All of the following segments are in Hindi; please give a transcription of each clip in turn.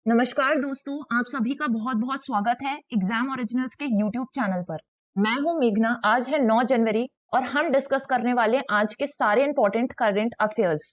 नमस्कार दोस्तों, आप सभी का बहुत बहुत स्वागत है एग्जाम ओरिजिनल्स के यूट्यूब चैनल पर। मैं हूं मेघना। आज है 9 जनवरी और हम डिस्कस करने वाले हैं आज के सारे इंपॉर्टेंट करंट अफेयर्स।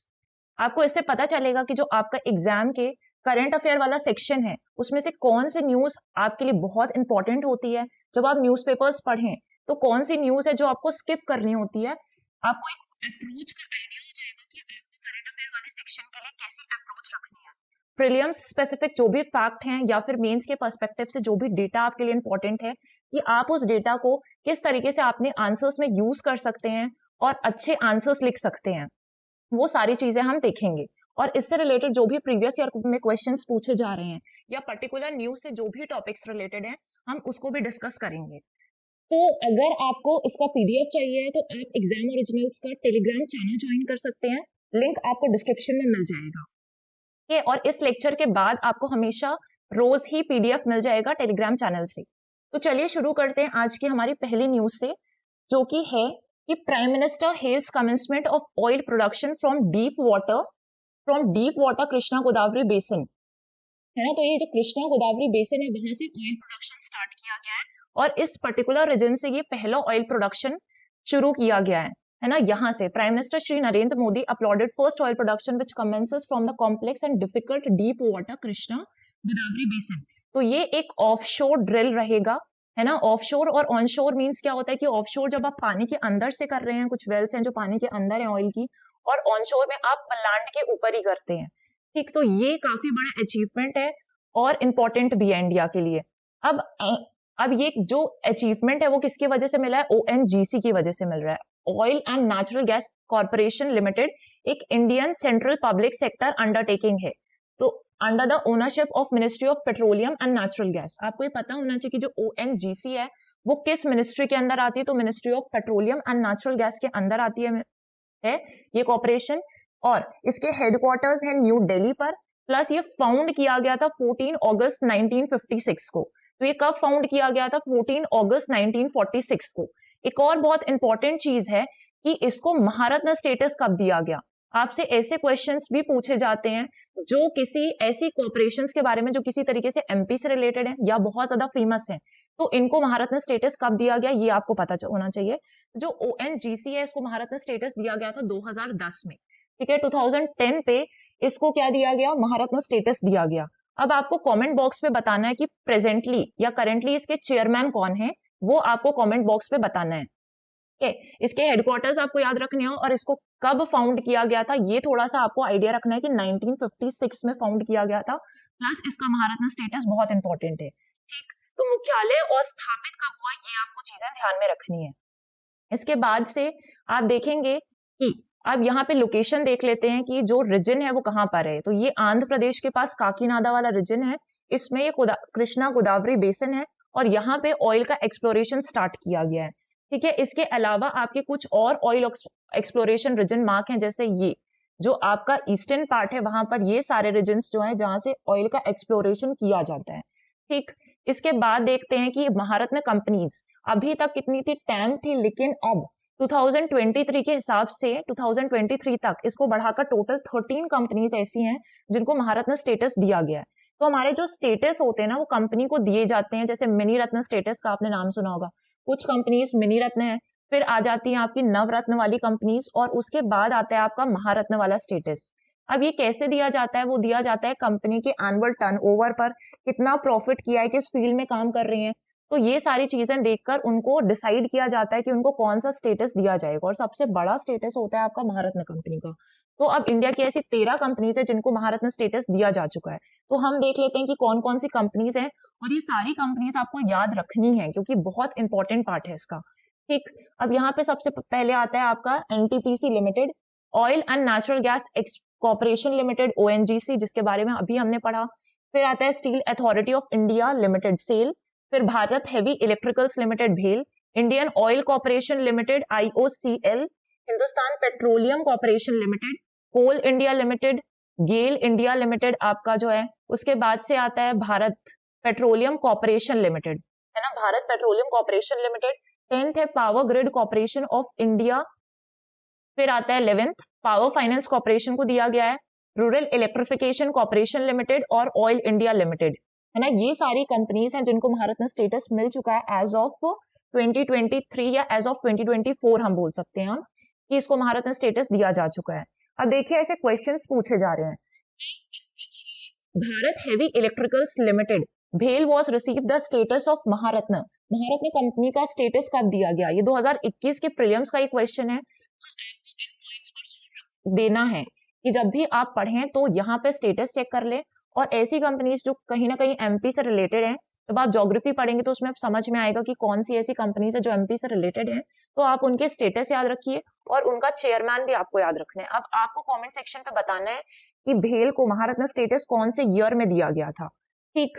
आपको इससे पता चलेगा कि जो आपका एग्जाम के करंट अफेयर वाला सेक्शन है उसमें से कौन सी न्यूज आपके लिए बहुत इंपॉर्टेंट होती है। जब आप न्यूज़पेपर्स पढ़ें तो कौन सी न्यूज है जो आपको स्किप करनी होती है। आपको एक अप्रोच का आइडिया हो जाएगा कि आपको करंट अफेयर वाले सेक्शन के लिए कैसी अप्रोच रखनी है। प्रीलिम्स स्पेसिफिक जो भी फैक्ट हैं या फिर मेंस के पर्सपेक्टिव से जो भी डेटा आपके लिए इंपॉर्टेंट है कि आप उस डेटा को किस तरीके से अपने आंसर्स में यूज कर सकते हैं और अच्छे आंसर्स लिख सकते हैं, वो सारी चीजें हम देखेंगे। और इससे रिलेटेड जो भी प्रीवियस ईयर में क्वेश्चंस पूछे जा रहे हैं या पर्टिकुलर न्यूज से जो भी टॉपिक्स रिलेटेड हैं हम उसको भी डिस्कस करेंगे। तो अगर आपको इसका पीडीएफ चाहिए तो आप एग्जाम ओरिजिनल्स का टेलीग्राम चैनल ज्वाइन कर सकते हैं। लिंक आपको डिस्क्रिप्शन में मिल जाएगा। और इस लेक्चर के बाद आपको हमेशा रोज ही पीडीएफ मिल जाएगा टेलीग्राम चैनल से। तो चलिए शुरू करते हैं आज की हमारी पहली न्यूज से, जो कि है कि prime minister hails commencement of oil production from deep water Krishna Godavari basin, है ना। तो ये जो कृष्णा गोदावरी बेसिन है वहां से ऑयल प्रोडक्शन स्टार्ट किया गया है और इस पर्टिकुलर रीजन से ये पहला ऑयल प्रोडक्शन शुरू किया गया है ना। यहाँ से prime minister Shri Narendra Modi uploaded first oil production which commences from the complex and difficult deep water Krishna Godavari basin. तो ये एक ऑफशोर ड्रिल रहेगा, है ना। ऑफशोर और ऑनशोर मींस क्या होता है कि ऑफशोर जब आप पानी के अंदर से कर रहे हैं, कुछ वेल्स हैं जो पानी के अंदर है ऑयल की, और ऑनशोर में आप लैंड के ऊपर ही करते हैं। ठीक, तो ये काफी बड़ा अचीवमेंट है और इम्पोर्टेंट भी है इंडिया के लिए। अब ये जो अचीवमेंट है वो किसकी वजह से मिला है? ओएनजीसी की वजह से मिल रहा है। Oil and natural gas corporation limited एक Indian central public sector undertaking है, तो under the ownership of ministry of petroleum and natural gas. आपको ये पता होना चाहिए कि जो ओएनजीसी है वो किस मिनिस्ट्री के अंदर आती है, तो ministry of petroleum and natural gas के अंदर आती है ये कॉर्पोरेशन। और इसके हेडक्वार्टर्स है न्यू दिल्ली पर। प्लस ये फाउंड किया गया था 14 अगस्त 1956 को। तो ये कब फाउंड किया गया था? 14 अगस्त 1946 को। एक और बहुत इंपॉर्टेंट चीज है कि इसको महारत्न स्टेटस कब दिया गया। आपसे ऐसे क्वेश्चंस भी पूछे जाते हैं जो किसी ऐसी कॉर्पोरेशंस के बारे में जो किसी तरीके से एमपी से रिलेटेड है या बहुत ज्यादा फेमस है, तो इनको महारत्न स्टेटस कब दिया गया ये आपको पता होना चाहिए। जो ओएनजीसी है इसको महारत्न स्टेटस दिया गया था 2010 में। ठीक है, 2010 पे इसको क्या दिया गया? महारत्न स्टेटस दिया गया। अब आपको कमेंट बॉक्स में बताना है कि प्रेजेंटली या करंटली इसके चेयरमैन कौन है, वो आपको कमेंट बॉक्स में बताना है। इसके हेडक्वार्टर्स आपको याद रखने हो और इसको कब फाउंड किया गया था ये थोड़ा सा आपको आइडिया रखना है कि 1956 में फाउंड किया गया था। प्लस इसका महारत्न स्टेटस बहुत इंपॉर्टेंट है। ठीक, तो मुख्यालय और स्थापित कब हुआ ये आपको चीजें ध्यान में रखनी है। इसके बाद से आप देखेंगे कि अब यहाँ पे लोकेशन देख लेते हैं कि जो रीजन है वो कहाँ पर है। तो ये आंध्र प्रदेश के पास काकीनाडा वाला रीजन है, इसमें ये कृष्णा गोदावरी बेसिन है और यहाँ पे ऑयल का एक्सप्लोरेशन स्टार्ट किया गया है। ठीक है, इसके अलावा आपके कुछ और ऑयल एक्सप्लोरेशन रीजन मार्क हैं, जैसे ये जो आपका ईस्टर्न पार्ट है वहां पर ये सारे रीजन्स जो है जहां से ऑयल का एक्सप्लोरेशन किया जाता है। ठीक, इसके बाद देखते हैं कि महारत्न कंपनीज अभी तक कितनी थी? 10 थी, लेकिन अब 2023 के हिसाब से 2023 तक इसको बढ़ाकर टोटल 13 कंपनीज ऐसी हैं जिनको महारत्न स्टेटस दिया गया है। तो हमारे जो स्टेटस होते हैं ना वो कंपनी को दिए जाते हैं, जैसे मिनी रत्न स्टेटस का आपने नाम सुना होगा। कुछ कंपनीज मिनी रत्न है, फिर आ जाती है आपकी नवरत्न वाली कंपनीज और उसके बाद आता है आपका महारत्न वाला स्टेटस। अब ये कैसे दिया जाता है? वो दिया जाता है कंपनी के एनुअल टर्नओवर पर, कितना प्रॉफिट किया है, किस फील्ड में काम कर रहे हैं। तो ये सारी चीजें देखकर उनको डिसाइड किया जाता है कि उनको कौन सा स्टेटस दिया जाएगा और सबसे बड़ा स्टेटस होता है आपका महारत्न कंपनी का। तो अब इंडिया की ऐसी 13 कंपनीज है जिनको महारत्न स्टेटस दिया जा चुका है। तो हम देख लेते हैं कि कौन कौन सी कंपनीज हैं और ये सारी कंपनीज आपको याद रखनी है क्योंकि बहुत इंपॉर्टेंट पार्ट है इसका। ठीक, अब यहाँ पे सबसे पहले आता है आपका NTPC limited, oil and natural gas corporation limited ONGC, जिसके बारे में अभी हमने पढ़ा। फिर आता है steel authority of India limited SAIL, फिर भारत हेवी इलेक्ट्रिकल्स लिमिटेड भेल, Indian oil corporation limited IOCL, Hindustan petroleum corporation limited, coal India limited, GAIL India limited आपका जो है। उसके बाद से आता है भारत पेट्रोलियम कॉर्पोरेशन लिमिटेड, है ना, Bharat petroleum corporation limited. 10th है power grid corporation of India. फिर आता है 11th पावर फाइनेंस कॉर्पोरेशन को दिया गया है। रूरल इलेक्ट्रिफिकेशन कॉर्पोरेशन लिमिटेड और ऑयल इंडिया लिमिटेड, है ना। ये सारी कंपनीज हैं जिनको भारत में स्टेटस मिल चुका है एज ऑफ 2023 या एज ऑफ 2024 हम बोल सकते हैं हम कि इसको भारत में स्टेटस दिया जा चुका है। अब देखिए ऐसे क्वेश्चंस पूछे जा रहे हैं। भारत हेवी इलेक्ट्रिकल्स लिमिटेड भेल was receive the status of Maharatna, Maharatna company का स्टेटस कब दिया गया? ये 2021 के प्रीलिम्स का एक क्वेश्चन है, देना है कि जब भी आप पढ़ें तो यहाँ पे स्टेटस चेक कर ले। और ऐसी कंपनीज जो कहीं ना कहीं एमपी से रिलेटेड है, जब आप ज्योग्राफी पढ़ेंगे तो उसमें समझ में आएगा कि कौन सी ऐसी कंपनीज है जो एमपी से रिलेटेड है, तो आप उनके स्टेटस याद रखिए और उनका चेयरमैन भी आपको याद रखना है। अब आपको कमेंट सेक्शन पे बताना है कि भेल को महारत्न स्टेटस कौन से ईयर में दिया गया था, ठीक।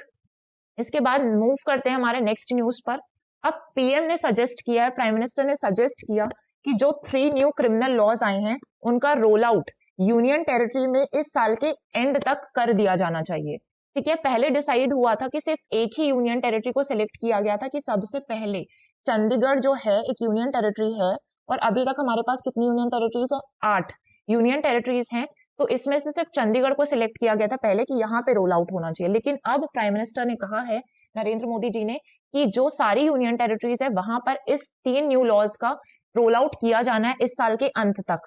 इसके बाद मूव करते हैं हमारे नेक्स्ट न्यूज पर। अब पीएम ने सजेस्ट किया है, प्राइम मिनिस्टर ने सजेस्ट किया कि जो 3 न्यू क्रिमिनल लॉज आए हैं उनका रोल आउट यूनियन टेरिटरी में इस साल के एंड तक कर दिया जाना चाहिए, ठीक है। पहले डिसाइड हुआ था कि सिर्फ एक ही यूनियन टेरिटरी को सिलेक्ट किया गया था कि सबसे पहले चंडीगढ़ जो है एक यूनियन टेरिटरी है, और अभी तक हमारे पास कितनी यूनियन टेरिटरीज है? 8 यूनियन टेरिटरीज हैं। तो इसमें से सिर्फ चंडीगढ़ को सिलेक्ट किया गया था पहले कि यहाँ पे रोल आउट होना चाहिए, लेकिन अब प्राइम मिनिस्टर ने कहा है, नरेंद्र मोदी जी ने, कि जो सारी यूनियन टेरिटरीज है वहां पर इस 3 न्यू लॉज का रोल आउट किया जाना है इस साल के अंत तक,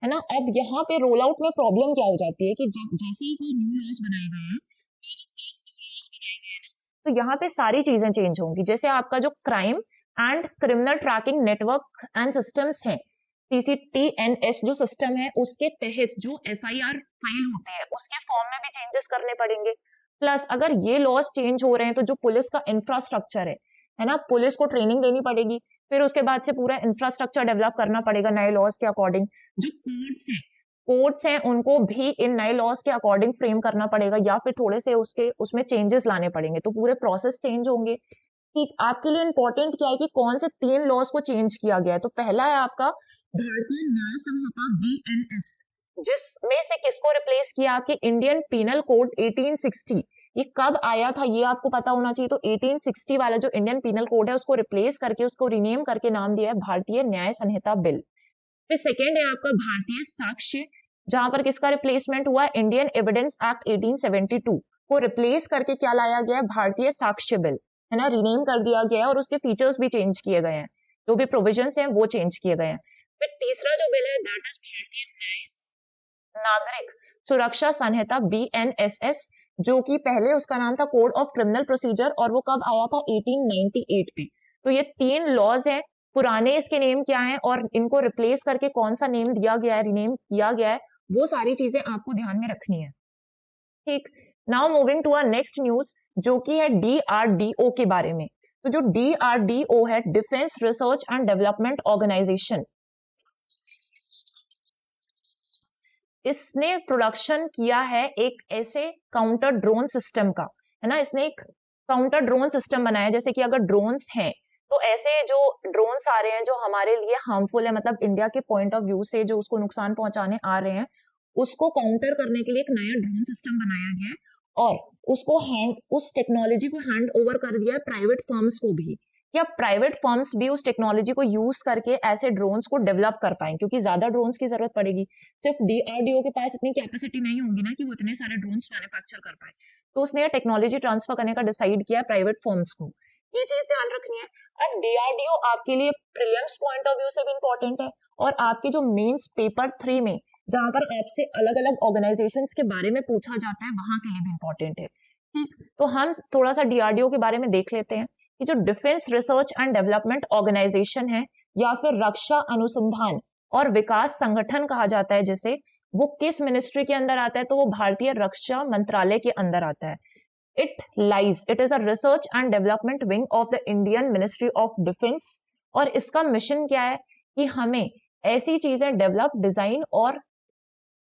है ना। अब यहाँ पे रोल आउट में प्रॉब्लम क्या हो जाती है कि जब जैसे ही कोई न्यू लॉज बनाए गए हैं तो यहाँ पे सारी चीजें चेंज होंगी। जैसे आपका जो crime and criminal tracking network and systems हैं, सीसीटीएनएस जो सिस्टम है, उसके तहत जो एफआईआर फाइल होते हैं उसके फॉर्म में भी चेंजेस करने पड़ेंगे। प्लस अगर ये लॉज चेंज हो रहे हैं तो जो पुलिस का इंफ्रास्ट्रक्चर है ना, पुलिस को ट्रेनिंग देनी पड़ेगी, फिर उसके बाद से पूरा इंफ्रास्ट्रक्चर डेवलप करना पड़ेगा नए लॉज के अकॉर्डिंग। जो कोर्ट्स हैं उनको भी इन नए लॉज के अकॉर्डिंग फ्रेम करना पड़ेगा या फिर थोड़े से उसमें चेंजेस लाने पड़ेंगे, तो पूरे प्रोसेस चेंज होंगे। ठीक, आपके लिए इंपॉर्टेंट क्या है कि कौन से 3 लॉज को चेंज किया गया है। तो पहला है आपका भारतीय न्याय संहिता बीएनएस, जिसमें से किसको रिप्लेस किया? आपके इंडियन पिनल कोड 1860। ये कब आया था ये आपको पता होना चाहिए। तो 1860 वाला जो इंडियन पिनल कोड है उसको रिप्लेस करके उसको रीनेम करके नाम दिया है भारतीय न्याय संहिता बिल। फिर सेकेंड है आपका भारतीय साक्ष्य, जहां पर किसका रिप्लेसमेंट हुआ? इंडियन एविडेंस एक्ट 1872 को रिप्लेस करके क्या लाया गया है? भारतीय साक्ष्य बिल, है ना, रीनेम कर दिया गया है और उसके फीचर्स भी चेंज किए गए हैं, जो भी प्रोविजंस हैं वो चेंज किए गए हैं। फिर तीसरा जो बिल है दैट इज भारतीय नागरिक सुरक्षा संहिता बीएनएसएस, जो कि पहले उसका नाम था कोड ऑफ क्रिमिनल प्रोसीजर और वो कब आया था? 1898 में। तो ये 3 लॉज हैं, पुराने इसके नेम क्या है और इनको रिप्लेस करके कौन सा नेम दिया गया है, रीनेम किया गया है, वो सारी चीजें आपको ध्यान में रखनी है। ठीक, now moving to our next news, जो कि है डीआरडीओ के बारे में। तो जो डीआरडीओ है, defence research and development organisation, इसने प्रोडक्शन किया है एक ऐसे काउंटर ड्रोन सिस्टम का, है ना। इसने एक काउंटर ड्रोन सिस्टम बनाया, जैसे कि अगर ड्रोन्स हैं तो ऐसे जो ड्रोन्स आ रहे हैं जो हमारे लिए हार्मफुल है, मतलब इंडिया के पॉइंट ऑफ व्यू से जो उसको नुकसान पहुंचाने आ रहे हैं, उसको काउंटर करने के लिए एक नया ड्रोन सिस्टम बनाया गया है और उस टेक्नोलॉजी को हैंड ओवर कर दिया है प्राइवेट फर्म्स को भी, या प्राइवेट फर्म्स भी उस टेक्नोलॉजी को यूज करके ऐसे ड्रोन्स को डेवलप कर पाए, क्योंकि ज्यादा ड्रोन्स की जरूरत पड़ेगी। सिर्फ डीआरडीओ के पास इतनी कैपेसिटी नहीं होगी ना कि वो इतने सारे ड्रोन्स मैन्युफैक्चर कर पाए, तो उसने टेक्नोलॉजी ट्रांसफर करने का डिसाइड किया प्राइवेट फर्म्स को। ये चीज ध्यान रखनी है। अब डीआरडीओ आपके लिए प्रीलिम्स पॉइंट ऑफ व्यू से भी इंपॉर्टेंट है और आपके जो मेंस पेपर 3 में जहां पर आपसे अलग अलग ऑर्गेनाइजेशंस के बारे में पूछा जाता है वहां के लिए भी इंपॉर्टेंट है। ठीक, तो हम थोड़ा सा डीआरडीओ के बारे में देख लेते हैं कि जो defence research and development organisation है या फिर रक्षा अनुसंधान और विकास संगठन कहा जाता है जिसे, वो किस मिनिस्ट्री के अंदर आता है? तो वो भारतीय रक्षा मंत्रालय के अंदर आता है। It is a research and development wing of the Indian ministry of defence, और इसका मिशन क्या है कि हमें ऐसी चीजें डेवलप, डिजाइन और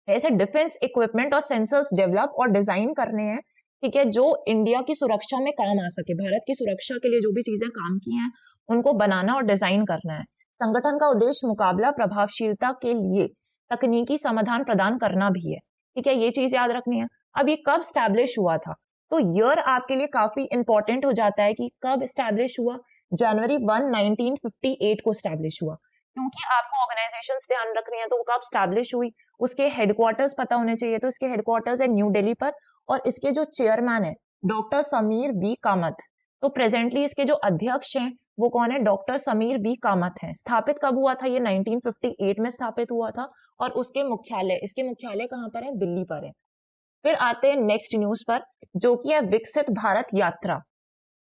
ऐसे डिफेंस इक्विपमेंट और सेंसर्स डेवलप और डिजाइन करने हैं, ठीक है, जो इंडिया की सुरक्षा में काम आ सके। भारत की सुरक्षा के लिए जो भी चीजें काम की हैं उनको बनाना और डिजाइन करना है। संगठन का उद्देश्य मुकाबला प्रभावशीलता के लिए तकनीकी समाधान प्रदान करना भी है, ठीक है, ये चीज याद रखनी है। अब ये कब स्टैब्लिश हुआ था? तो ईयर आपके लिए काफी इंपॉर्टेंट हो जाता है कि कब स्टैब्लिश हुआ। जनवरी 1, 1958 को स्टैब्लिश हुआ, क्योंकि आपको ऑर्गेनाइजेशंस ध्यान रखनी है तो वो कब स्टैब्लिश हुई उसके हेडक्वार्टर्स पता होने चाहिए। तो इसके हेडक्वार्टर्स है न्यू दिल्ली पर, और इसके जो चेयरमैन है डॉक्टर समीर बी कामत। तो प्रेजेंटली इसके जो अध्यक्ष हैं वो कौन है? डॉक्टर समीर बी कामत हैं। स्थापित कब हुआ था? ये 1958 में स्थापित हुआ था, और इसके मुख्यालय कहाँ पर है? दिल्ली पर है। फिर आते हैं नेक्स्ट न्यूज पर, जो कि है विकसित भारत यात्रा।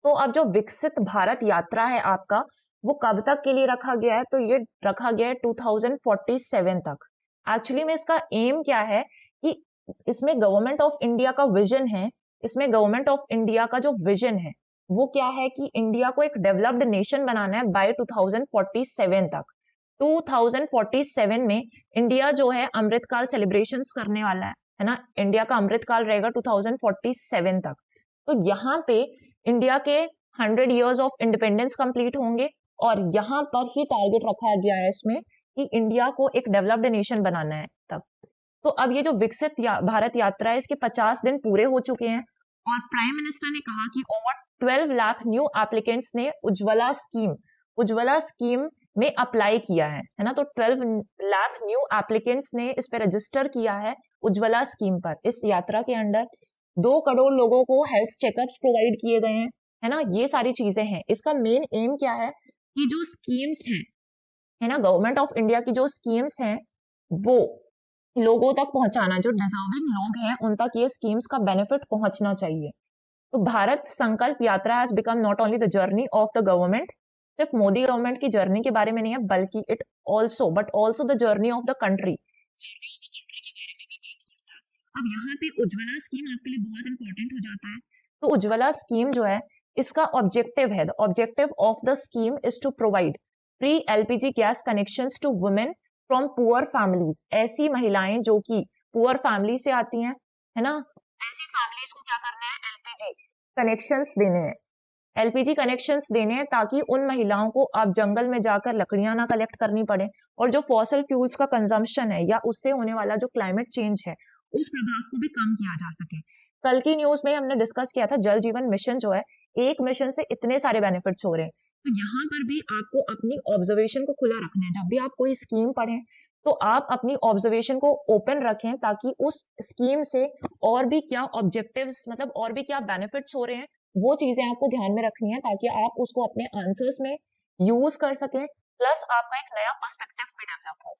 तो अब जो विकसित भारत यात्रा है आपका, वो कब तक के लिए रखा गया है? तो ये रखा गया है 2047 तक। एक्चुअली में इसका एम क्या है कि इसमें गवर्नमेंट ऑफ इंडिया का विजन है, इसमें गवर्नमेंट ऑफ इंडिया का जो विजन है वो क्या है कि इंडिया को एक डेवलप्ड नेशन बनाना है बाय 2047 तक। 2047 में इंडिया जो है अमृतकाल सेलिब्रेशंस करने वाला है ना, इंडिया का अमृतकाल रहेगा 2047 तक। तो यहाँ पे इंडिया के 100 इयर्स ऑफ इंडिपेंडेंस कंप्लीट होंगे, और यहाँ पर ही टारगेट रखा गया है इसमें कि इंडिया को एक डेवलप्ड नेशन बनाना है तब। तो अब ये जो विकसित भारत यात्रा है, इसके 50 दिन पूरे हो चुके हैं, और प्राइम मिनिस्टर ने कहा कि ओवर 12 लाख न्यू एप्लीकेंट्स ने उज्ज्वला स्कीम में अप्लाई किया है ना। तो 12 लाख न्यू एप्लीकेंट्स ने इस पे रजिस्टर किया है उज्ज्वला स्कीम पर। इस यात्रा के अंडर 2 करोड़ लोगों को हेल्थ चेकअप्स प्रोवाइड किए गए हैं, है ना। ये सारी चीजें हैं। इसका मेन एम क्या है कि जो स्कीम्स हैं, है ना, गवर्नमेंट ऑफ इंडिया की जो स्कीम्स हैं वो लोगों तक पहुंचाना, जो डिजर्विंग लोग हैं उन तक ये स्कीम्स का बेनिफिट पहुंचना चाहिए। तो भारत संकल्प यात्रा has become not only the journey of the government, सिर्फ मोदी गवर्नमेंट की जर्नी के बारे में नहीं है, बल्कि it also the journey of the country. अब यहाँ पे उज्ज्वला स्कीम आपके लिए बहुत इंपॉर्टेंट हो जाता है। तो उज्ज्वला स्कीम जो है, इसका ऑब्जेक्टिव है, the objective of the scheme is to provide free LPG gas connections to women from poor families. ऐसी महिलाएं जो कि पुअर फैमिली से आती हैं, है ना, ऐसी फैमिलीज को क्या करना है? एलपीजी कनेक्शंस देने हैं, एलपीजी कनेक्शंस देने हैं, ताकि उन महिलाओं को अब जंगल में जाकर लकड़ियां ना कलेक्ट करनी पड़े, और जो फॉसिल फ्यूल्स का कंजम्पशन है या उससे होने वाला जो क्लाइमेट चेंज है उस प्रभाव को भी कम किया जा सके। कल की न्यूज में हमने डिस्कस किया था जल जीवन मिशन जो है, एक मिशन से इतने सारे बेनिफिट्स हो रहे हैं। तो यहाँ पर भी आपको अपनी ऑब्जर्वेशन को खुला रखना है। जब भी आप कोई स्कीम पढ़ें तो आप अपनी ऑब्जर्वेशन को ओपन रखें, ताकि उस स्कीम से और भी क्या ऑब्जेक्टिव्स, मतलब और भी क्या बेनिफिट्स हो रहे हैं, वो चीजें आपको ध्यान में रखनी है, ताकि आप उसको अपने आंसर्स में यूज कर सकें, प्लस आपका एक नया पर्सपेक्टिव भी डेवलप हो।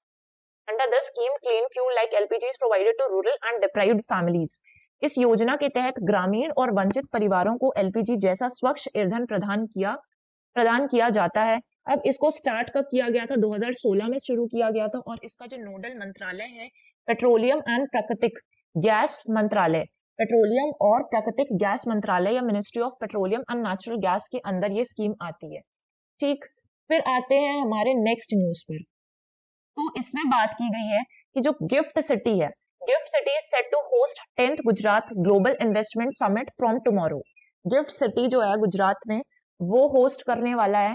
Under the scheme clean fuel like LPG is provided to rural and deprived families. इस योजना के तहत ग्रामीण और वंचित परिवारों को एलपीजी जैसा स्वच्छ ईंधन प्रदान किया जाता है। अब इसको स्टार्ट कब किया गया था? 2016 में शुरू किया गया था, और इसका जो नोडल मंत्रालय है पेट्रोलियम एंड प्राकृतिक गैस मंत्रालय, पेट्रोलियम और प्राकृतिक गैस मंत्रालय या ministry of petroleum and natural gas के अंदर ये स्कीम आती है। ठीक, फिर आते हैं हमारे नेक्स्ट न्यूज पर। तो इसमें बात की गई है कि जो गिफ्ट सिटी है, GIFT city is set to host 10th Gujarat global investment summit from tomorrow. GIFT city जो है गुजरात में, वो होस्ट करने वाला है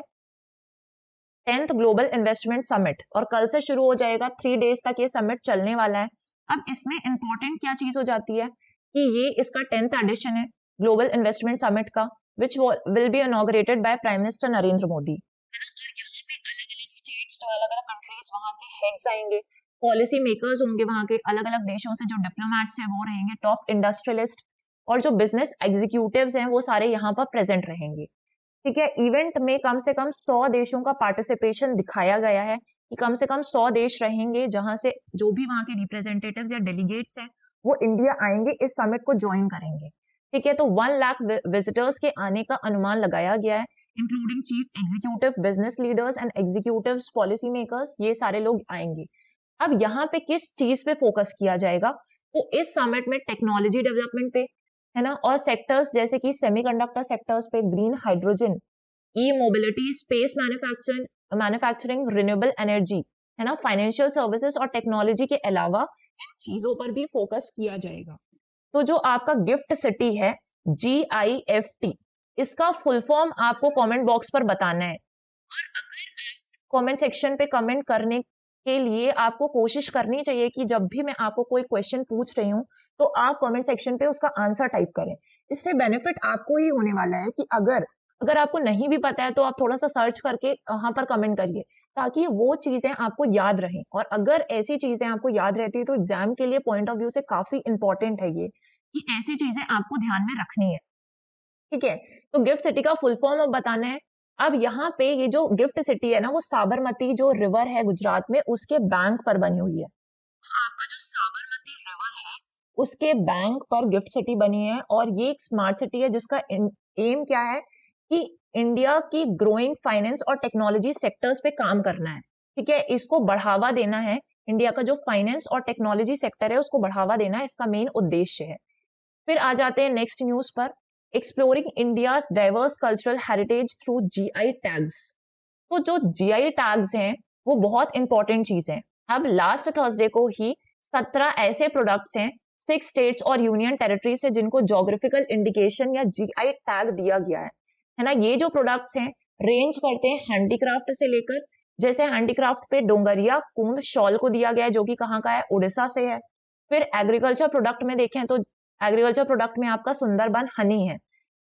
10th ग्लोबल इन्वेस्टमेंट समिट, और कल से शुरू हो जाएगा, 3 डेज तक ये समिट चलने वाला है। अब इसमें इंपॉर्टेंट क्या चीज हो जाती है कि ये इसका 10th एडिशन है ग्लोबल इन्वेस्टमेंट समिट का, which will be inaugurated by prime minister Narendra Modi. States जो अलग अलग कंट्रीज, वहां के हेड्स आएंगे, पॉलिसी मेकर्स होंगे, वहां के अलग अलग देशों से जो डिप्लोमेट्स हैं वो रहेंगे, टॉप इंडस्ट्रियलिस्ट और जो बिजनेस एग्जीक्यूटिव्स हैं वो सारे यहाँ पर प्रेजेंट रहेंगे। ठीक है, इवेंट में कम से कम 100 देशों का पार्टिसिपेशन दिखाया गया है कि कम से कम 100 देश रहेंगे, जहां से जो भी वहां के रिप्रेजेंटेटिव्स या डेलीगेट्स हैं वो इंडिया आएंगे, इस समिट को ज्वाइन करेंगे। ठीक है, तो 1 लाख विजिटर्स के आने का अनुमान लगाया गया है, including chief executive, business leaders and executives, policy makers, ये सारे लोग आएंगे। अब यहाँ पे किस चीज पे फोकस किया जाएगा? तो इस समिट में टेक्नोलॉजी डेवलपमेंट पे, है ना, और सेक्टर्स जैसे कि सेमीकंडक्टर सेक्टर्स पे, green hydrogen, e mobility, space manufacturing, renewable energy, है ना, फाइनेंशियल सर्विसेज और टेक्नोलॉजी के अलावा इन चीजों पर भी फोकस किया जाएगा। तो जो आपका गिफ्ट सिटी है GIFT, इसका फुल फॉर्म आपको कमेंट बॉक्स पर बताना है, और अगर कमेंट सेक्शन पे कमेंट करने के लिए आपको कोशिश करनी चाहिए कि जब भी मैं आपको कोई क्वेश्चन पूछ रही हूँ तो आप कमेंट सेक्शन पे उसका आंसर टाइप करें। इससे बेनिफिट आपको ही होने वाला है कि अगर आपको नहीं भी पता है तो आप थोड़ा सा सर्च करके वहां पर कमेंट करिए, ताकि वो चीजें आपको याद रहें। और अगर ऐसी चीजें आपको याद रहती है तो एग्जाम के लिए पॉइंट ऑफ व्यू से काफी इंपॉर्टेंट है ये, कि ऐसी चीजें आपको ध्यान में रखनी है। ठीक है, तो गिफ्ट सिटी का फुल फॉर्म अब बताना है। अब यहाँ पे ये जो गिफ्ट सिटी है ना, वो साबरमती जो रिवर है गुजरात में, उसके बैंक पर बनी हुई है। आपका जो साबरमती रिवर है उसके बैंक पर गिफ्ट सिटी बनी है, और ये एक स्मार्ट सिटी है जिसका एम क्या है कि इंडिया की ग्रोइंग फाइनेंस और टेक्नोलॉजी सेक्टर्स पे काम करना है। ठीक है, इसको बढ़ावा देना है। इंडिया का जो फाइनेंस और टेक्नोलॉजी सेक्टर है उसको बढ़ावा देना इसका मेन उद्देश्य है। फिर आ जाते हैं नेक्स्ट न्यूज पर, exploring India's diverse cultural heritage through GI tags. तो जो जीआई टैग्स हैं वो बहुत इंपॉर्टेंट चीज है। अब लास्ट थर्सडे को ही 17 ऐसे प्रोडक्ट्स हैं 6 स्टेट्स और यूनियन टेरिटरी से जिनको जोग्राफिकल इंडिकेशन या जीआई टैग दिया गया है ना। ये जो प्रोडक्ट्स हैं रेंज करते हैं हैंडीक्राफ्ट से लेकर, जैसे हैंडीक्राफ्ट पे डोंगरिया कूंद शॉल को दिया गया है जो कि कहाँ का है, उड़ीसा से है। फिर एग्रीकल्चर प्रोडक्ट में देखें तो एग्रीकल्चर प्रोडक्ट में आपका सुंदरबन हनी है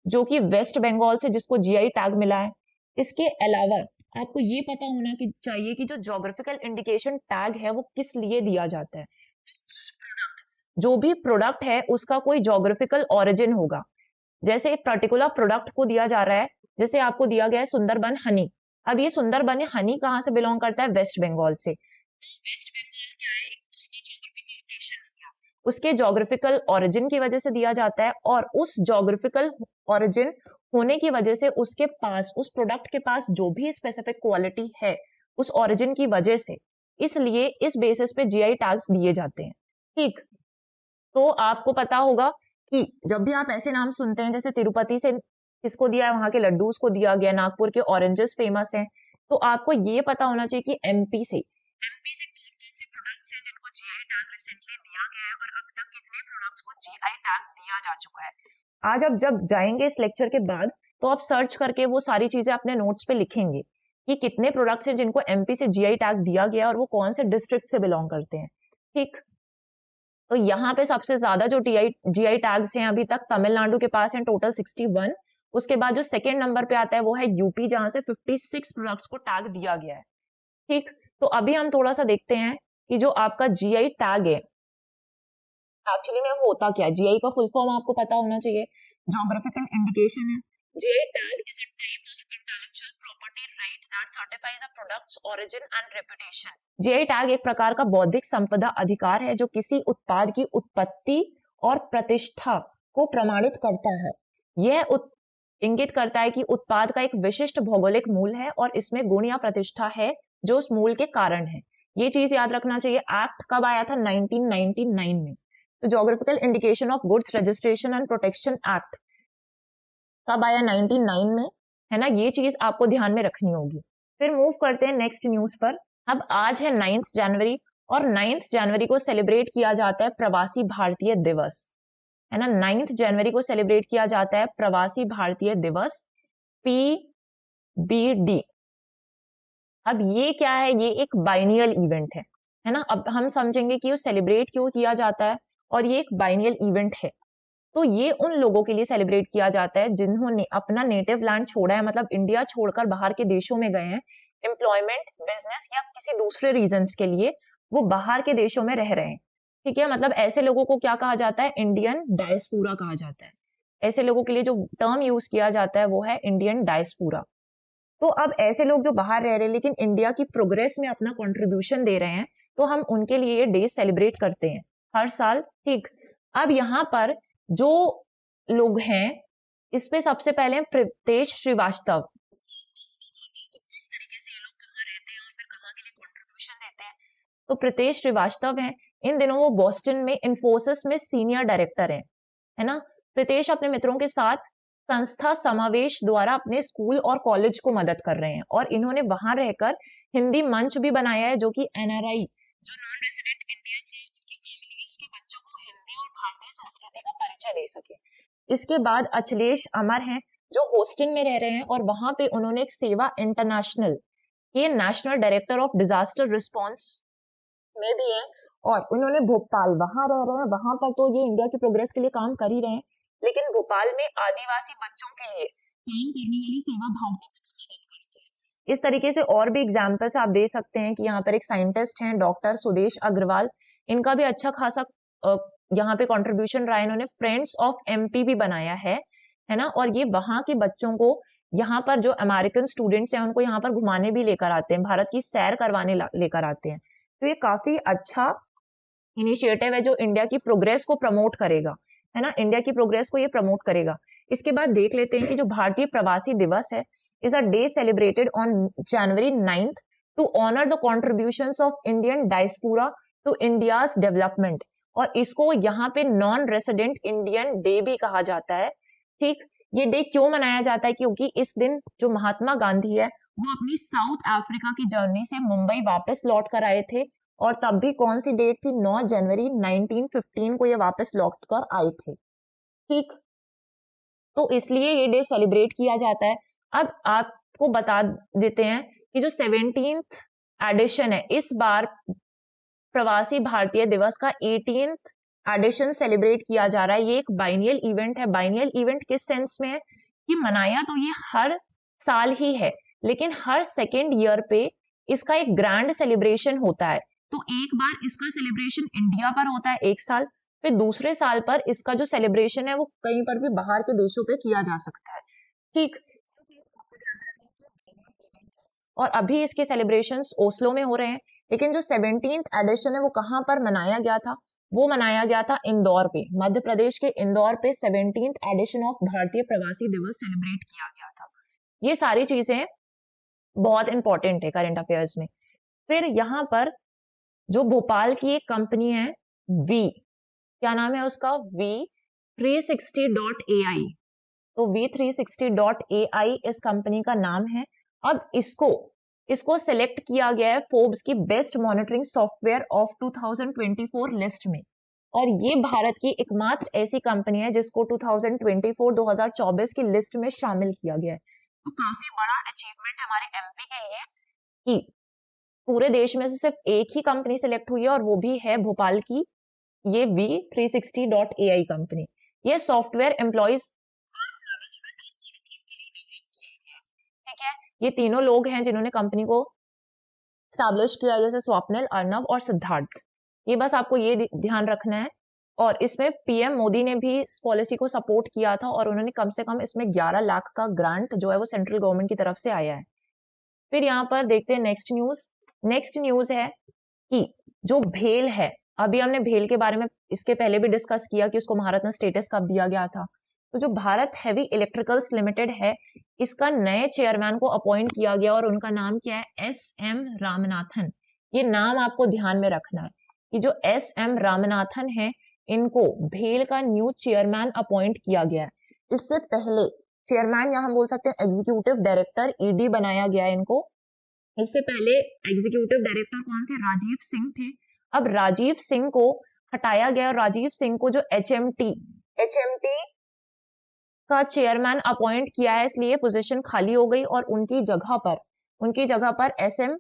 जो कि वेस्ट बंगाल से, जिसको जीआई टैग मिला है। इसके अलावा आपको ये पता होना कि चाहिए कि जो जोग्राफिकल इंडिकेशन टैग है वो किस लिए दिया जाता है। जो भी प्रोडक्ट है उसका कोई जोग्राफिकल ओरिजिन होगा। जैसे एक पर्टिकुलर प्रोडक्ट को दिया जा रहा है, जैसे आपको दिया गया है सुंदरबन हनी। अब ये सुंदरबन हनी कहाँ से बिलोंग करता है, वेस्ट बंगाल से। वेस्ट बंगाल क्या है, उसकी जोग्राफिकल लोकेशन हो गया, उसके जोग्राफिकल ओरिजिन की वजह से दिया जाता है। और उस जोग्राफिकल ओरिजिन होने की वजह से उसके पास, उस प्रोडक्ट के पास जो भी स्पेसिफिक क्वालिटी है उस ओरिजिन की वजह से, इसलिए इस बेसिस पे जीआई टैग्स दिए जाते हैं। ठीक, तो आपको पता होगा कि जब भी आप ऐसे नाम सुनते हैं, जैसे तिरुपति से किसको दिया है, वहां के लड्डू उसको दिया गया, नागपुर के ऑरेंजेस फेमस हैं, तो आपको ये पता होना चाहिए कि एमपी से कौन कौन से प्रोडक्ट्स हैं जिनको जीआई टैग रिसेंटली दिया गया है, और अब तक कितने प्रोडक्ट्स को जीआई टैग दिया जा चुका है। आज आप जब जाएंगे इस लेक्चर के बाद तो आप सर्च करके वो सारी चीजें अपने नोट्स पे लिखेंगे कि कितने प्रोडक्ट्स हैं जिनको एमपी से जीआई टैग दिया गया और वो कौन से डिस्ट्रिक्ट से बिलोंग करते हैं। ठीक, तो यहाँ पे सबसे ज्यादा जो जीआई टैग्स हैं अभी तक तमिलनाडु के पास हैं, टोटल 61। उसके बाद जो सेकेंड नंबर पे आता है वो है यूपी, जहां से 56 प्रोडक्ट्स को टैग दिया गया है। ठीक, तो अभी हम थोड़ा सा देखते हैं कि जो आपका जीआई टैग है एक्चुअली में होता क्या है। जीआई का फुल फॉर्म आपको पता होना चाहिए, जोग्राफिकल इंडिकेशन है। GI tag is a type of intellectual property right that certifies a products origin and reputation. GI tag एक प्रकार का बौद्धिक संपदा अधिकार है जो किसी उत्पाद की उत्पत्ति और प्रतिष्ठा को प्रमाणित करता है। यह इंगित करता है कि उत्पाद का एक विशिष्ट भौगोलिक मूल है और इसमें गुण या प्रतिष्ठा है जो उस मूल के कारण है। ये चीज याद रखना चाहिए। एक्ट कब आया था, 1999 में। तो geographical indication of goods registration and protection act कब आया, 1999 में, है ना। ये चीज आपको ध्यान में रखनी होगी। फिर मूव करते हैं नेक्स्ट न्यूज पर। अब आज है 9 जनवरी, और 9 जनवरी को सेलिब्रेट किया जाता है प्रवासी भारतीय दिवस, है ना। 9 जनवरी को सेलिब्रेट किया जाता है प्रवासी भारतीय दिवस, PBD। अब ये क्या है, ये एक बाइनियल इवेंट है ना। अब हम समझेंगे कि वो सेलिब्रेट क्यों किया जाता है, और ये एक बाइनियल इवेंट है। तो ये उन लोगों के लिए सेलिब्रेट किया जाता है जिन्होंने अपना नेटिव लैंड छोड़ा है, मतलब इंडिया छोड़कर बाहर के देशों में गए हैं एम्प्लॉयमेंट, बिजनेस या किसी दूसरे रीजंस के लिए, वो बाहर के देशों में रह रहे हैं। ठीक है, मतलब ऐसे लोगों को क्या कहा जाता है, इंडियन डायस्पोरा कहा जाता है। ऐसे लोगों के लिए जो टर्म यूज किया जाता है वो है इंडियन डायस्पोरा। तो अब ऐसे लोग जो बाहर रह रहे हैं लेकिन इंडिया की प्रोग्रेस में अपना कंट्रीब्यूशन दे रहे हैं, तो हम उनके लिए ये डे सेलिब्रेट करते हैं हर साल। ठीक, अब यहाँ पर जो लोग हैं इस पे सबसे पहले प्रितेश श्रीवास्तव, किस तरीके से ये लोग कहाँ रहते हैं और फिर कहाँ के लिए कंट्रीब्यूशन देते हैं। तो प्रितेश श्रीवास्तव हैं, इन दिनों वो बोस्टन में इन्फोसिस में सीनियर डायरेक्टर है ना। प्रितेश अपने मित्रों के साथ संस्था समावेश द्वारा अपने स्कूल और कॉलेज को मदद कर रहे हैं, और इन्होंने वहां रहकर हिंदी मंच भी बनाया है जो कि एनआरआई, जो नॉन रेसिडेंट इंडियंस हैं, उनकी फैमिलीज के बच्चों को हिंदी और भारतीय संस्कृति का परिचय दे सके। इसके बाद अखिलेश अमर हैं जो होस्टन में रह रहे हैं, और वहां पे उन्होंने एक सेवा इंटरनेशनल, ये national director of disaster response में भी है, और उन्होंने भोपाल, वहां रह रहे हैं, वहां पर तो ये इंडिया की प्रोग्रेस के लिए काम कर ही रहे हैं, लेकिन भोपाल में आदिवासी बच्चों के लिए काम करने वाली सेवा भारती की मदद करते हैं। इस तरीके से और भी एग्जाम्पल्स आप दे सकते हैं कि यहाँ पर एक साइंटिस्ट हैं डॉक्टर सुदेश अग्रवाल, इनका भी अच्छा खासा यहाँ पे कंट्रीब्यूशन रहा है। इन्होंने फ्रेंड्स ऑफ एमपी भी बनाया है ना, और ये वहां के बच्चों को यहाँ पर जो अमेरिकन स्टूडेंट्स हैं उनको यहाँ पर घुमाने भी लेकर आते हैं, भारत की सैर करवाने लेकर आते हैं। तो ये काफी अच्छा इनिशिएटिव है जो इंडिया की प्रोग्रेस को प्रमोट करेगा, है ना, इंडिया की प्रोग्रेस को ये प्रमोट करेगा। इसके बाद देख लेते हैं कि जो भारतीय प्रवासी दिवस है is a day celebrated on January 9th to honour the contributions of Indian diaspora to India's development, और इसको यहाँ पे नॉन रेसिडेंट इंडियन डे भी कहा जाता है। ठीक, ये डे क्यों मनाया जाता है? क्योंकि इस दिन जो महात्मा गांधी है वो अपनी साउथ अफ्रीका की जर्नी से मुंबई वापस लौट कर आए थे, और तब भी कौन सी डेट थी? 9 जनवरी 1915 को ये वापस लौट कर आए थे। ठीक, तो इसलिए ये डे सेलिब्रेट किया जाता है। अब आपको बता देते हैं कि जो 17th एडिशन है, इस बार प्रवासी भारतीय दिवस का 18th एडिशन सेलिब्रेट किया जा रहा है। ये एक बाइनियल इवेंट है। बाइनियल इवेंट किस सेंस में है कि मनाया तो ये हर साल ही है, लेकिन हर सेकेंड ईयर पे इसका एक ग्रैंड सेलिब्रेशन होता है। तो एक बार इसका सेलिब्रेशन इंडिया पर होता है एक साल, फिर दूसरे साल पर इसका जो सेलिब्रेशन है वो कहीं पर भी बाहर के देशों पे किया जा सकता है। ठीक, और अभी इसके सेलिब्रेशंस ओस्लो में हो रहे हैं, लेकिन जो 17th एडिशन है वो कहाँ पर मनाया गया था? वो मनाया गया था इंदौर पे, मध्य प्रदेश के इंदौर पे 17th एडिशन ऑफ भारतीय प्रवासी दिवस सेलिब्रेट किया गया था। ये सारी चीजें बहुत इंपॉर्टेंट है करंट अफेयर्स में। फिर यहाँ पर जो भोपाल की एक कंपनी है वी, क्या नाम है उसका? V360.ai। तो V360.ai इस कंपनी का नाम है। अब इसको सेलेक्ट किया गया है फोर्ब्स की best monitoring software of 2024 list में, और ये भारत की एकमात्र ऐसी कंपनी है जिसको 2024 की लिस्ट में शामिल किया गया है। तो काफी बड़ा अचीवमेंट है हमारे एमपी के लिए कि पूरे देश में से सिर्फ एक ही कंपनी सिलेक्ट हुई है, और वो भी है भोपाल की ये V360.ai कंपनी। ये सॉफ्टवेयर एम्प्लॉइज, ठीक है, ये तीनों लोग हैं जिन्होंने कंपनी को स्टैब्लिश किया, जैसे स्वप्निल, अर्नब और सिद्धार्थ। ये बस आपको ये ध्यान रखना है। और इसमें पीएम मोदी ने भी इस पॉलिसी को सपोर्ट किया था, और उन्होंने कम से कम इसमें 11 लाख का ग्रांट जो है वो सेंट्रल गवर्नमेंट की तरफ से आया है। फिर यहाँ पर देखते हैं नेक्स्ट न्यूज। नेक्स्ट न्यूज है कि जो भेल है, अभी हमने भेल के बारे में इसके पहले भी डिस्कस किया कि उसको महारत्न स्टेटस कब दिया गया था। तो जो भारत हैवी इलेक्ट्रिकल्स लिमिटेड है, इसका नए चेयरमैन को अपॉइंट किया गया, और उनका नाम क्या है? एस.एम. रामनाथन। ये नाम आपको ध्यान में रखना है कि जो एस.एम. रामनाथन है, इनको भेल का न्यू चेयरमैन अपॉइंट किया गया है। इससे पहले चेयरमैन यहाँ बोल सकते हैं एग्जीक्यूटिव डायरेक्टर, ईडी बनाया गया है इनको। इससे पहले एग्जीक्यूटिव डायरेक्टर कौन थे? राजीव सिंह थे। अब राजीव सिंह को हटाया गया, और राजीव सिंह को जो एचएमटी का चेयरमैन अपॉइंट किया है, इसलिए पोजीशन खाली हो गई, और उनकी जगह पर एस.एम.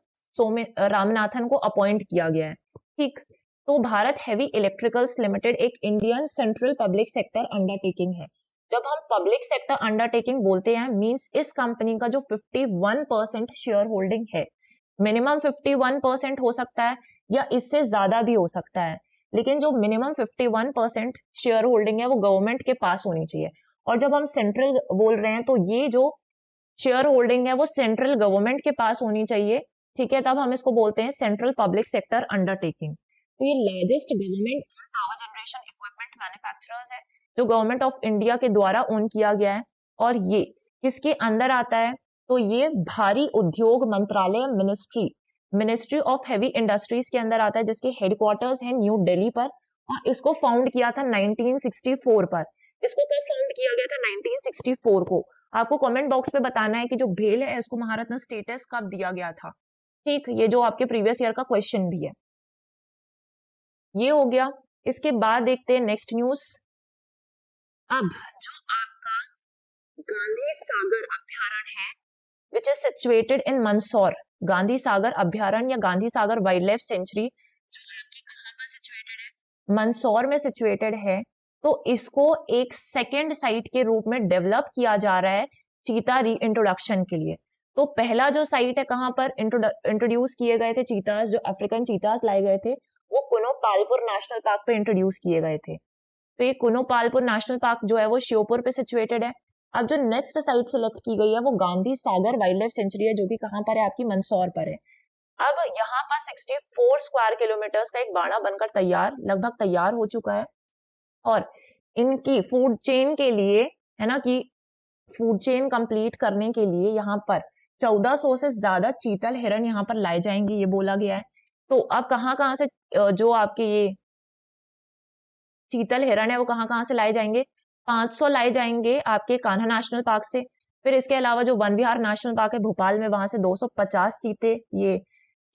रामनाथन को अपॉइंट किया गया है। ठीक, तो भारत हैवी इलेक्ट्रिकल्स लिमिटेड एक Indian central public sector undertaking है। जब हम पब्लिक सेक्टर अंडरटेकिंग बोलते हैं, मींस इस कंपनी का जो 51% शेयर होल्डिंग है, मिनिमम 51% हो सकता है या इससे ज्यादा भी हो सकता है, लेकिन जो मिनिमम 51% शेयर होल्डिंग है वो गवर्नमेंट के पास होनी चाहिए। और जब हम सेंट्रल बोल रहे हैं तो ये जो शेयर होल्डिंग है वो सेंट्रल गवर्नमेंट के पास होनी चाहिए। ठीक है, तब हम इसको बोलते हैं सेंट्रल पब्लिक सेक्टर अंडरटेकिंग। तो ये largest government power generation equipment manufacturers है जो गवर्नमेंट ऑफ इंडिया के द्वारा ओन किया गया है। और ये किसके अंदर आता है? तो ये भारी उद्योग मंत्रालय मिनिस्ट्री ऑफ हेवी इंडस्ट्रीज के अंदर आता है, जिसके हेडक्वार्टर्स है न्यू दिल्ली पर, और इसको फाउंड किया था 1964 पर। इसको कब फाउंड किया गया था? 1964 को। आपको कमेंट बॉक्स पे बताना है कि जो भेल है इसको महारत्न स्टेटस कब दिया गया था। ठीक, ये जो आपके प्रीवियस ईयर का क्वेश्चन भी है। ये हो गया। इसके बाद देखते हैं नेक्स्ट न्यूज। अब जो आपका गांधी सागर अभ्यारण्य है which is situated in Mandsaur, Gandhi Sagar अभ्यारण्य या Gandhi Sagar wildlife sanctuary जो आपकी कहां पर सिचुएटेड है? मंदसौर में सिचुएटेड है। तो इसको एक सेकेंड साइट के रूप में डेवलप किया जा रहा है चीता री इंट्रोडक्शन के लिए। तो पहला जो साइट है कहाँ पर इंट्रोड्यूस किए गए थे चीतास, जो अफ्रीकन चीतास लाए गए थे, वो कुनो पालपुर नेशनल पार्क पे इंट्रोड्यूस किए गए थे। तो ये कुनो पालपुर नेशनल पार्क जो है वो श्योपुर पे सिचुएटेड है। अब जो नेक्स्ट साइट सिलेक्ट की गई है वो Gandhi Sagar wildlife century है, जो कि कहाँ पर है, आपकी मंदसौर पर है। अब यहाँ पर 64 स्क्वायर किलोमीटर्स का एक बाड़ा बनकर लगभग तैयार हो चुका है। और इनकी फूड चेन के लिए, है ना, कि फूड चेन कंप्लीट करने के लिए यहाँ पर 1400 से ज्यादा चीतल हिरन यहाँ पर लाए जाएंगे, ये बोला गया है। तो अब कहाँ कहाँ से जो आपके ये चीतल हिरन है वो कहाँ कहाँ से लाए जाएंगे? 500 लाए जाएंगे आपके कान्हा नेशनल पार्क से। फिर इसके अलावा जो वन विहार नेशनल पार्क है भोपाल में, वहां से 250 ये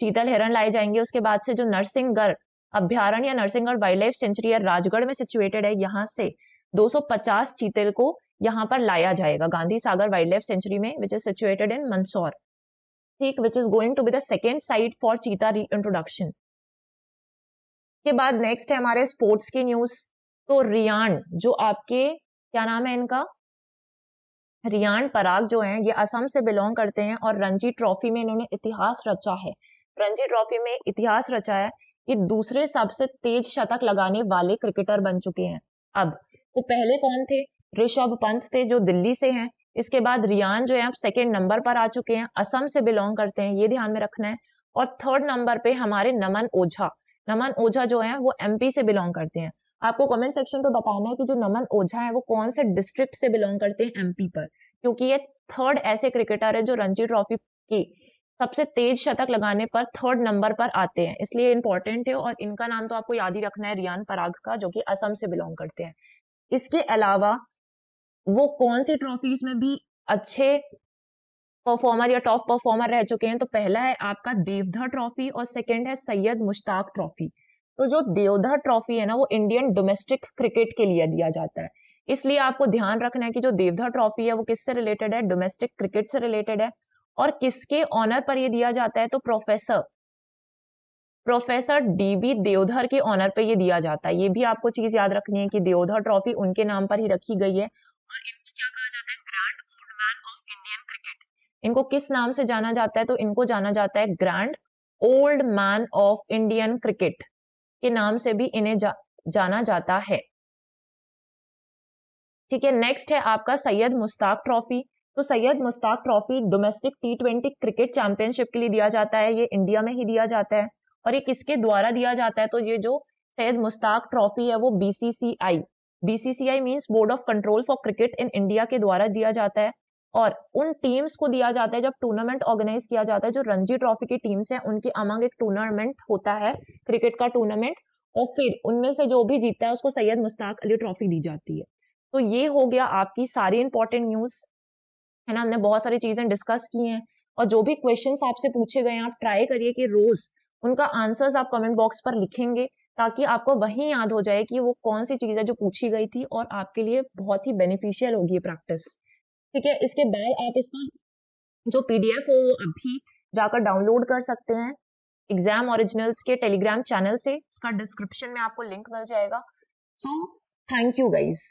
चीतल हिरन लाए जाएंगे। उसके बाद से जो नरसिंहगढ़ अभ्यारण्य या नरसिंहगढ़ वाइल्ड लाइफ सेंचुरी है राजगढ़ में सिचुएटेड है, यहाँ से 250 चीतल को यहाँ पर लाया जाएगा Gandhi Sagar wildlife sanctuary में, which is situated in Mandsaur, ठीक, which is going to be the second site for cheetah री इंट्रोडक्शन। के बाद नेक्स्ट है हमारे स्पोर्ट्स की न्यूज। तो रियान, जो आपके क्या नाम है इनका, रियान पराग जो है, ये असम से बिलोंग करते हैं और रणजी ट्रॉफी में इन्होंने इतिहास रचा है। रणजी ट्रॉफी में इतिहास रचा है। ये दूसरे सबसे तेज शतक लगाने वाले क्रिकेटर बन चुके हैं। अब तो पहले कौन थे? ऋषभ पंत थे, जो दिल्ली से हैं। इसके बाद रियान जो है अब सेकेंड नंबर पर आ चुके हैं, असम से बिलोंग करते हैं, ये ध्यान में रखना है। और थर्ड नंबर पे हमारे नमन ओझा, नमन ओझा जो है वो एमपी से बिलोंग करते हैं। आपको कमेंट सेक्शन पे बताना है कि जो नमन ओझा है वो कौन से डिस्ट्रिक्ट से बिलोंग करते हैं एमपी पर, क्योंकि ये थर्ड ऐसे क्रिकेटर है जो रणजी ट्रॉफी की सबसे तेज शतक लगाने पर थर्ड नंबर पर आते हैं, इसलिए इंपॉर्टेंट है। और इनका नाम तो आपको याद ही रखना है, रियान पराग का, जो कि असम से बिलोंग करते हैं। इसके अलावा वो कौन सी ट्रॉफीज में भी अच्छे परफॉर्मर या टॉप परफॉर्मर रह चुके हैं? तो पहला है आपका देवधर ट्रॉफी और सेकंड है सैयद मुश्ताक ट्रॉफी। तो जो देवधर ट्रॉफी है ना वो इंडियन डोमेस्टिक क्रिकेट के लिए दिया जाता है, इसलिए आपको ध्यान रखना है कि जो देवधर ट्रॉफी है वो किससे रिलेटेड है? डोमेस्टिक क्रिकेट से रिलेटेड है। और किसके ऑनर पर ये दिया जाता है? तो प्रोफेसर डीबी देवधर के ऑनर पे ये दिया जाता है। ये भी आपको चीज याद रखनी है कि देवधर ट्रॉफी उनके नाम पर ही रखी गई है। और इनको क्या कहा जाता है? Grand old man of Indian cricket. इनको किस नाम से जाना जाता है? तो इनको जाना जाता है grand old man of Indian cricket के नाम से भी इन्हें जाना जाता है। ठीक है, नेक्स्ट है आपका सैयद मुश्ताक ट्रॉफी। तो Syed Mushtaq trophy domestic T20 cricket championship के लिए दिया जाता है, ये इंडिया में ही दिया जाता है। और ये किसके द्वारा दिया जाता है? तो ये जो सैयद मुश्ताक ट्रॉफी है वो BCCI means board of control for cricket in India के द्वारा दिया जाता है। और उन टीम्स को दिया जाता है जब टूर्नामेंट ऑर्गेनाइज किया जाता है, जो रणजी ट्रॉफी की टीम्स हैं उनके अमंग एक टूर्नामेंट होता है, क्रिकेट का टूर्नामेंट, और फिर उनमें से जो भी जीतता है उसको सैयद मुश्ताक अली ट्रॉफी दी जाती है। तो ये हो गया आपकी सारी इंपॉर्टेंट न्यूज, है ना। हमने बहुत सारी चीजें डिस्कस की हैं, और जो भी क्वेश्चंस आपसे पूछे गए हैं आप ट्राई करिए कि रोज उनका आंसर्स आप कमेंट बॉक्स पर लिखेंगे, ताकि आपको वही याद हो जाए कि वो कौन सी चीज है जो पूछी गई थी, और आपके लिए बहुत ही बेनिफिशियल होगी प्रैक्टिस। ठीक है, इसके बाद आप इसका जो पीडीएफ हो वो अभी जाकर डाउनलोड कर सकते हैं एग्जाम ओरिजिनल्स के टेलीग्राम चैनल से, इसका डिस्क्रिप्शन में आपको लिंक मिल जाएगा। So thank you guys.